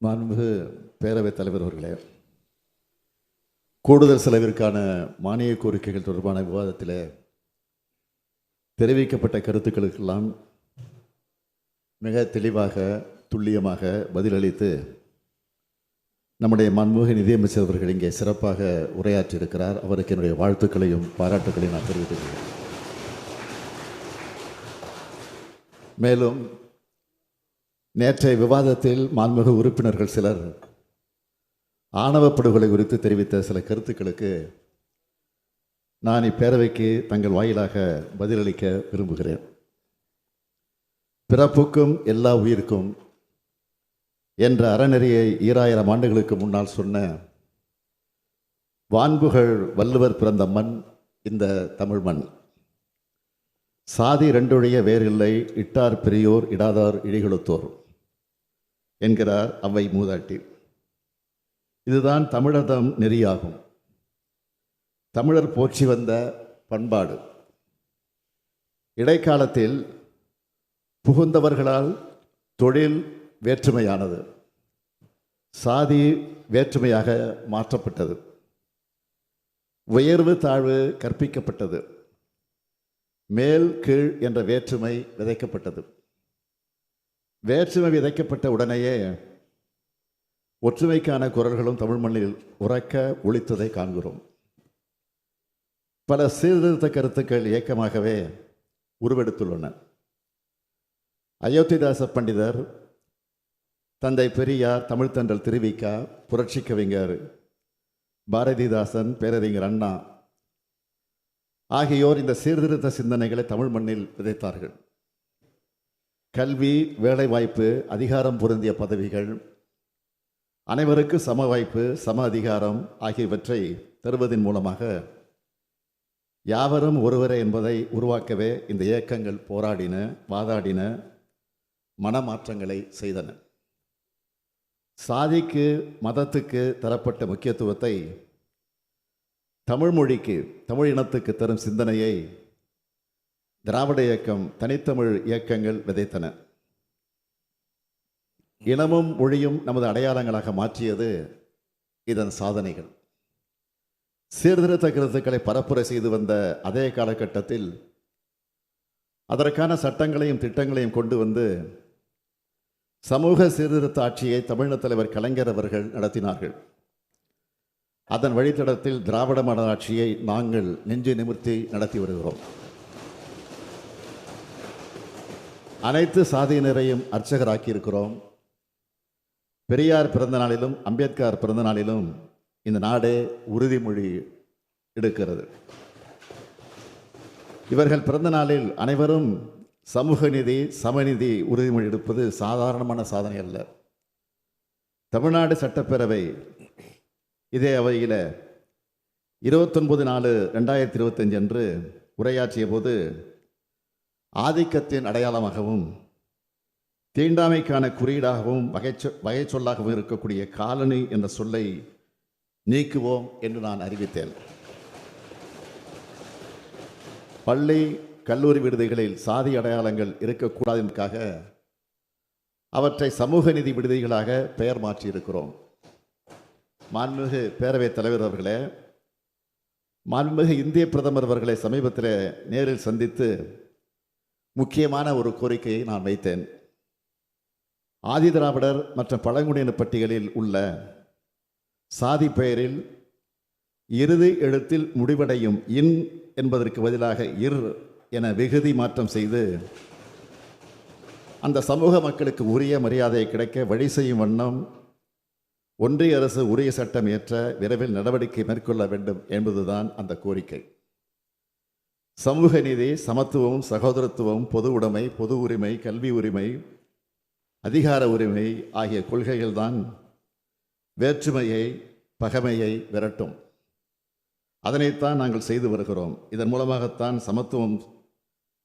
மாண்புமிகு பேரவைத் தலைவர் அவர்களே, கூடுதல் செலவிற்கான மானிய கோரிக்கைகள் தொடர்பான விவாதத்தில் தெரிவிக்கப்பட்ட கருத்துக்களுக்கெல்லாம் மிக தெளிவாக துல்லியமாக பதிலளித்து நம்முடைய மாண்புமிகு நிதியமைச்சர் அவர்கள் இங்கே சிறப்பாக உரையாற்றியிருக்கிறார். அவருக்கு என்னுடைய வாழ்த்துக்களையும் பாராட்டுக்களையும் நான் தெரிவித்துக்கிறேன். மேலும் நேற்றைய விவாதத்தில் மாண்புமிகு உறுப்பினர்கள் சிலர் ஆணவ படுகொலை குறித்து தெரிவித்த சில கருத்துக்களுக்கு நான் இப்பேரவைக்கு தங்கள் வாயிலாக பதிலளிக்க விரும்புகிறேன். பிறப்புக்கும் எல்லா உயிருக்கும் என்ற அறநெறியை 2000 ஆண்டுகளுக்கு முன்னால் சொன்ன வான்புகழ் வள்ளுவர் பிறந்த மண் இந்த தமிழ் மண். சாதி ரெண்டொழிய வேறில்லை, இட்டார் பெரியோர் இடாதார் இழிகொளுத்தோர் என்கிறார் அவ்வை மூதாட்டி. இதுதான் தமிழர்தம் நெறியாகும். தமிழர் போற்றி வந்த பண்பாடு இடைக்காலத்தில் புகுந்தவர்களால் தொழில் வேற்றுமையானது, சாதி வேற்றுமையாக மாற்றப்பட்டது, உயர்வு தாழ்வு கற்பிக்கப்பட்டது, மேல் கீழ் என்ற வேற்றுமை விதைக்கப்பட்டது. வேற்றுமை விதைக்கப்பட்ட உடனேயே ஒற்றுமைக்கான குரல்களும் தமிழ் மண்ணில் உறக்க ஒலித்ததை காண்கிறோம். பல சீர்திருத்த கருத்துக்கள் இயக்கமாகவே உருவெடுத்துள்ளன. அயோத்திதாச பண்டிதர், தந்தை பெரியார், தமிழ்த்தன்றல் திருவிக்கா, புரட்சி கவிஞர் பாரதிதாசன், பேரறிஞர் அண்ணா ஆகியோர் இந்த சீர்திருத்த சிந்தனைகளை தமிழ் மண்ணில் விதைத்தார்கள். கல்வி, வேலைவாய்ப்பு, அதிகாரம் பொருந்திய பதவிகள், அனைவருக்கு சம வாய்ப்பு, சம அதிகாரம் ஆகியவற்றை தருவதன் மூலமாக யாவரும் ஒருவரே என்பதை உருவாக்கவே இந்த இயக்கங்கள் போராடின, வாதாடின, மனமாற்றங்களை செய்தன. சாதிக்கு மதத்துக்கு தரப்பட்ட முக்கியத்துவத்தை தமிழ் மொழிக்கு, தமிழ் இனத்துக்கு தரும் சிந்தனையை திராவிட இயக்கம், தனித்தமிழ் இயக்கங்கள் விதைத்தன. இனமும் மொழியும் நமது அடையாளங்களாக மாற்றியது இதன் சாதனைகள். சீர்திருத்த கருத்துக்களை பரப்புரை செய்து வந்த அதே காலகட்டத்தில் அதற்கான சட்டங்களையும் திட்டங்களையும் கொண்டு வந்து சமூக சீர்திருத்த ஆட்சியை தமிழக தலைவர் கலைஞர் அவர்கள் நடத்தினார்கள். அதன் வழித்தடத்தில் திராவிட மாடல் ஆட்சியை நாங்கள் நெஞ்சு நிமிர்த்தி நடத்தி வருகிறோம். அனைத்து சாதியினரையும் அர்ச்சகராக்கி இருக்கிறோம். பெரியார் பிறந்த நாளிலும் அம்பேத்கர் பிறந்த நாளிலும் இந்த நாடே உறுதிமொழி எடுக்கிறது. இவர்கள் பிறந்த நாளில் அனைவரும் சமூக நீதி, சமநீதி உறுதிமொழி எடுப்பது சாதாரணமான சாதனை அல்ல. தமிழ்நாடு சட்டப்பேரவை இதே அவையில் 29/4/2025 அன்று உரையாற்றிய போது ஆதிக்கத்தின் அடையாளமாகவும் தீண்டாமைக்கான குறியீடாகவும் வகை சொல்லாகவும் இருக்கக்கூடிய காலனி என்ற சொல்லை நீக்குவோம் என்று நான் அறிவித்தேன். பள்ளி, கல்லூரி விடுதிகளில் சாதி அடையாளங்கள் இருக்கக்கூடாது என்பதற்காக அவற்றை சமூக நீதி விடுதிகளாக பெயர் மாற்றியிருக்கிறோம். மாண்புமிகு பேரவைத் தலைவர் அவர்களே, மாண்புமிகு இந்திய பிரதமர் அவர்களை சமீபத்தில் நேரில் சந்தித்து முக்கியமான ஒரு கோரிக்கையை நான் வைத்தேன். ஆதி திராவிடர் மற்றும் பழங்குடியின பட்டியலில் உள்ள சாதி பெயரில் இறுதி எழுத்தில் முடிவடையும் இன் என்பதற்கு பதிலாக இர் என விகுதி மாற்றம் செய்து அந்த சமூக மக்களுக்கு உரிய மரியாதை கிடைக்க வழி செய்யும் வண்ணம் ஒன்றிய அரசு உரிய சட்டம் இயற்ற விரைவில் நடவடிக்கை மேற்கொள்ள வேண்டும் என்பதுதான் அந்த கோரிக்கை. சமூக நீதி, சமத்துவம், சகோதரத்துவம், பொது உடைமை, பொது உரிமை, கல்வி உரிமை, அதிகார உரிமை ஆகிய கொள்கைகள்தான் வேற்றுமையை, பகைமையை விரட்டும். அதனைத்தான் நாங்கள் செய்து வருகிறோம். இதன் மூலமாகத்தான் சமத்துவம்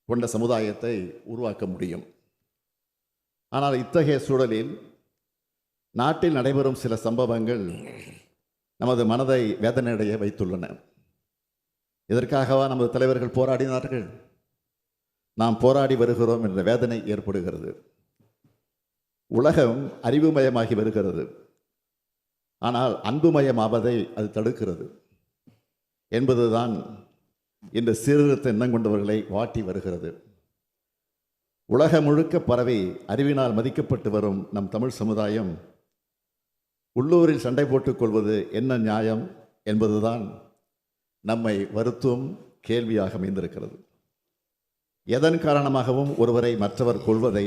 கொண்ட சமுதாயத்தை உருவாக்க முடியும். ஆனால் இத்தகைய சூழலில் நாட்டில் நடைபெறும் சில சம்பவங்கள் நமது மனதை வேதனையடைய வைத்துள்ளன. இதற்காகவா நமது தலைவர்கள் போராடினார்கள்? நாம் போராடி வருகிறோம் என்ற வேதனை ஏற்படுகிறது. உலகம் அறிவுமயமாகி வருகிறது. ஆனால் அன்புமயமாவதை அது தடுக்கிறது என்பதுதான் இந்த சீர்திருத்த எண்ணம் கொண்டவர்களை வாட்டி வருகிறது. உலகம் முழுக்க பரவி அறிவினால் மதிக்கப்பட்டு வரும் நம் தமிழ் சமுதாயம் உள்ளூரில் சண்டை போட்டுக் கொள்வது என்ன நியாயம் என்பதுதான் நம்மை வருத்தும் கேள்வியாக அமைந்திருக்கிறது. எதன் காரணமாகவும் ஒருவரை மற்றவர் கொள்வதை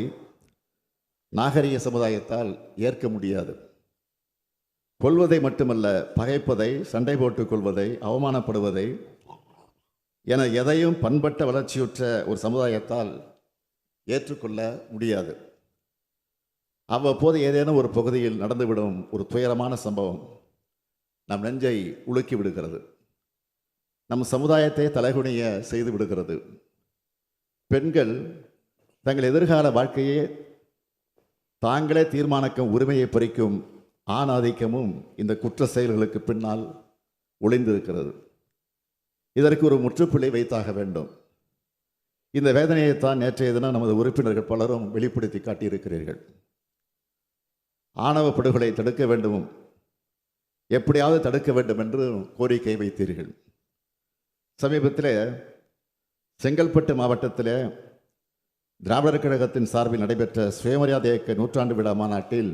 நாகரிக சமுதாயத்தால் ஏற்க முடியாது. கொள்வதை மட்டுமல்ல, பகைப்பதை, சண்டை போட்டுக் கொள்வதை, அவமானப்படுவதை என எதையும் பண்பட்ட வளர்ச்சியுற்ற ஒரு சமுதாயத்தால் ஏற்றுக்கொள்ள முடியாது. அவ்வப்போது ஏதேனும் ஒரு பகுதியில் நடந்துவிடும் ஒரு துயரமான சம்பவம் நம் நெஞ்சை உலுக்கி விடுகிறது. நம் சமுதாயத்தை தலைகுனிய செய்து விடுகிறது. பெண்கள் தங்கள் எதிர்கால வாழ்க்கையை தாங்களே தீர்மானிக்கும் உரிமையை பறிக்கும் ஆண் ஆதிக்கமும் இந்த குற்ற செயல்களுக்கு பின்னால் ஒளிந்திருக்கிறது. இதற்கு ஒரு முற்றுப்புள்ளி வைத்தாக வேண்டும். இந்த வேதனையைத்தான் நேற்றைய தினம் நமது உறுப்பினர்கள் பலரும் வெளிப்படுத்தி காட்டியிருக்கிறீர்கள். ஆணவ படுகொலை தடுக்க வேண்டும், எப்படியாவது தடுக்க வேண்டும் என்று கோரிக்கை வைத்தீர்கள். சமீபத்தில் செங்கல்பட்டு மாவட்டத்தில் திராவிடர் கழகத்தின் சார்பில் நடைபெற்ற சுயமரியாதை இயக்க நூற்றாண்டு விழா மாநாட்டில்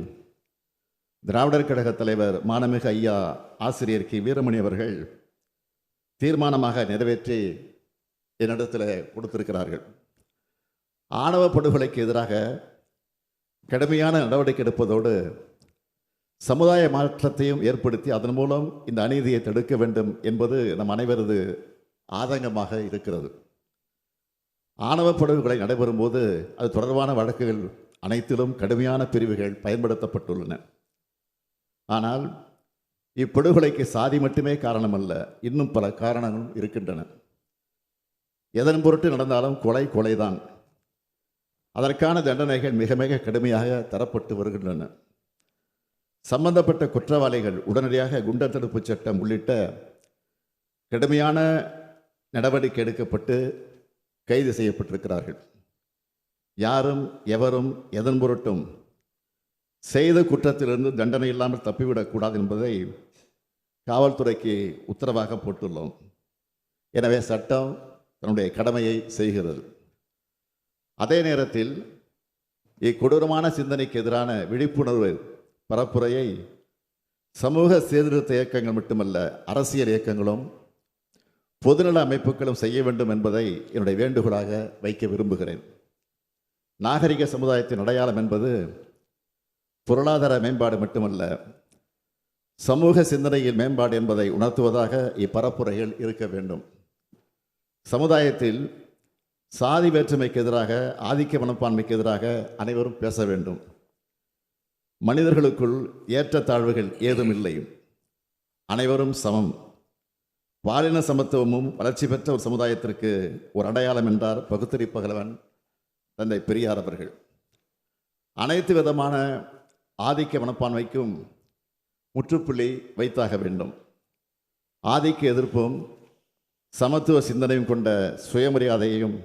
திராவிடர் கழக தலைவர் மாண்புமிகு ஐயா ஆசிரியர் கி வீரமணி அவர்கள் தீர்மானமாக நிறைவேற்றி என்னிடத்தில் கொடுத்திருக்கிறார்கள். ஆணவ படுகொலைக்கு எதிராக கடுமையான நடவடிக்கை எடுப்பதோடு சமுதாய மாற்றத்தையும் ஏற்படுத்தி அதன் மூலம் இந்த அநீதியை தடுக்க வேண்டும் என்பது நம் அனைவரது ஆதங்கமாக இருக்கிறது. ஆணவ படுகொலை நடைபெறும் போது அது தொடர்பான வழக்குகள் அனைத்திலும் கடுமையான பிரிவுகள் பயன்படுத்தப்பட்டுள்ளன. ஆனால் இப்படுகொலைக்கு சாதி மட்டுமே காரணமல்ல, இன்னும் பல காரணங்களும் இருக்கின்றன. எதன் பொருட்டு நடந்தாலும் கொலை கொலைதான். அதற்கான தண்டனைகள் மிக மிக கடுமையாக தரப்பட்டு வருகின்றன. சம்பந்தப்பட்ட குற்றவாளிகள் உடனடியாக குண்டர் தடுப்புச் சட்டம் உள்ளிட்ட கடுமையான நடவடிக்கை எடுக்கப்பட்டு கைது செய்யப்பட்டிருக்கிறார்கள். யாரும் எவரும் எதன் பொருட்டும் செய்த குற்றத்திலிருந்து தண்டனை இல்லாமல் தப்பிவிடக்கூடாது என்பதை காவல்துறைக்கு உத்தரவாக போட்டுள்ளோம். எனவே சட்டம் தன்னுடைய கடமையை செய்கிறது. அதே நேரத்தில் இக்கொடூரமான சிந்தனைக்கு எதிரான விழிப்புணர்வு பரப்புரையை சமூக சீர்திருத்த இயக்கங்கள் மட்டுமல்ல, அரசியல் இயக்கங்களும் பொதுநல அமைப்புகளும் செய்ய வேண்டும் என்பதை என்னுடைய வேண்டுகோளாக வைக்க விரும்புகிறேன். நாகரிக சமுதாயத்தின் அடையாளம் என்பது பொருளாதார மேம்பாடு மட்டுமல்ல, சமூக சிந்தனையில் மேம்பாடு என்பதை உணர்த்துவதாக இப்பரப்புரைகள் இருக்க வேண்டும். சமுதாயத்தில் சாதி வேற்றுமைக்கு எதிராக, ஆதிக்க மனப்பான்மைக்கு எதிராக அனைவரும் பேச வேண்டும். மனிதர்களுக்குள் ஏற்றத்தாழ்வுகள் ஏதும் இல்லை, அனைவரும் சமம். பாலின சமத்துவமும் வளர்ச்சி பெற்ற ஒரு சமுதாயத்திற்கு ஒரு அடையாளம் என்றார் பகுத்தறி பகலவன் தந்தை பெரியார் அவர்கள். அனைத்து விதமான ஆதிக்க மனப்பான்மைக்கும் முற்றுப்புள்ளி வைத்தாக வேண்டும். ஆதிக்க எதிர்ப்பும் சமத்துவ சிந்தனையும் கொண்ட சுயமரியாதையையும்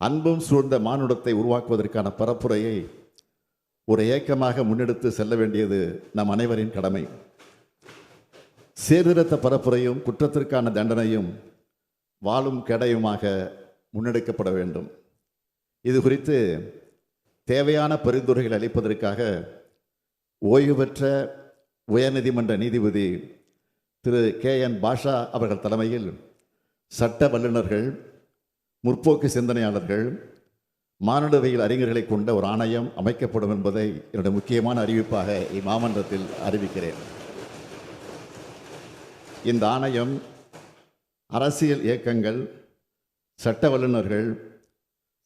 அன்பும் சூழ்ந்த மானுடத்தை உருவாக்குவதற்கான பரப்புரையை ஒரு இயக்கமாக முன்னெடுத்து செல்ல வேண்டியது நம் அனைவரின் கடமை. சீர்திருத்த பரப்புரையும் குற்றத்திற்கான தண்டனையும் வாழும் கெடையுமாக முன்னெடுக்கப்பட வேண்டும். இது குறித்து தேவையான பரிந்துரைகள் அளிப்பதற்காக ஓய்வு பெற்ற உயர்நீதிமன்ற நீதிபதி திரு KN பாஷா அவர்கள் தலைமையில் சட்ட வல்லுநர்கள், முற்போக்கு சிந்தனையாளர்கள், மானுடவியல் அறிஞர்களை கொண்ட ஒரு ஆணையம் அமைக்கப்படும் என்பதை என்னுடைய முக்கியமான அறிவிப்பாக இம்மாமன்றத்தில் அறிவிக்கிறேன். இந்த ஆணையம் அரசியல் இயக்கங்கள், சட்ட வல்லுநர்கள்,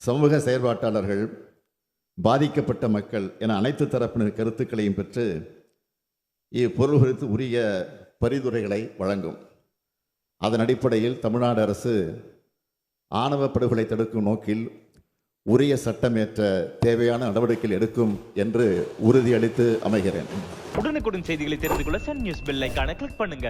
சமூக செயற்பாட்டாளர்கள், பாதிக்கப்பட்ட மக்கள் என அனைத்து தரப்பினர் கருத்துக்களையும் பெற்று இப்பொருள் குறித்து உரிய பரிந்துரைகளை வழங்கும். அதன் அடிப்படையில் தமிழ்நாடு அரசு ஆணவ படுகொலை தடுக்கும் நோக்கில் உரிய சட்டமேற்ற தேவையான நடவடிக்கைகள் எடுக்கும் என்று உறுதியளித்து அமைகிறேன். உடனுக்குடன் செய்திகளை தெரிந்து கொள்ள சன் நியூஸ் பெல் ஐகானை கிளிக் பண்ணுங்க.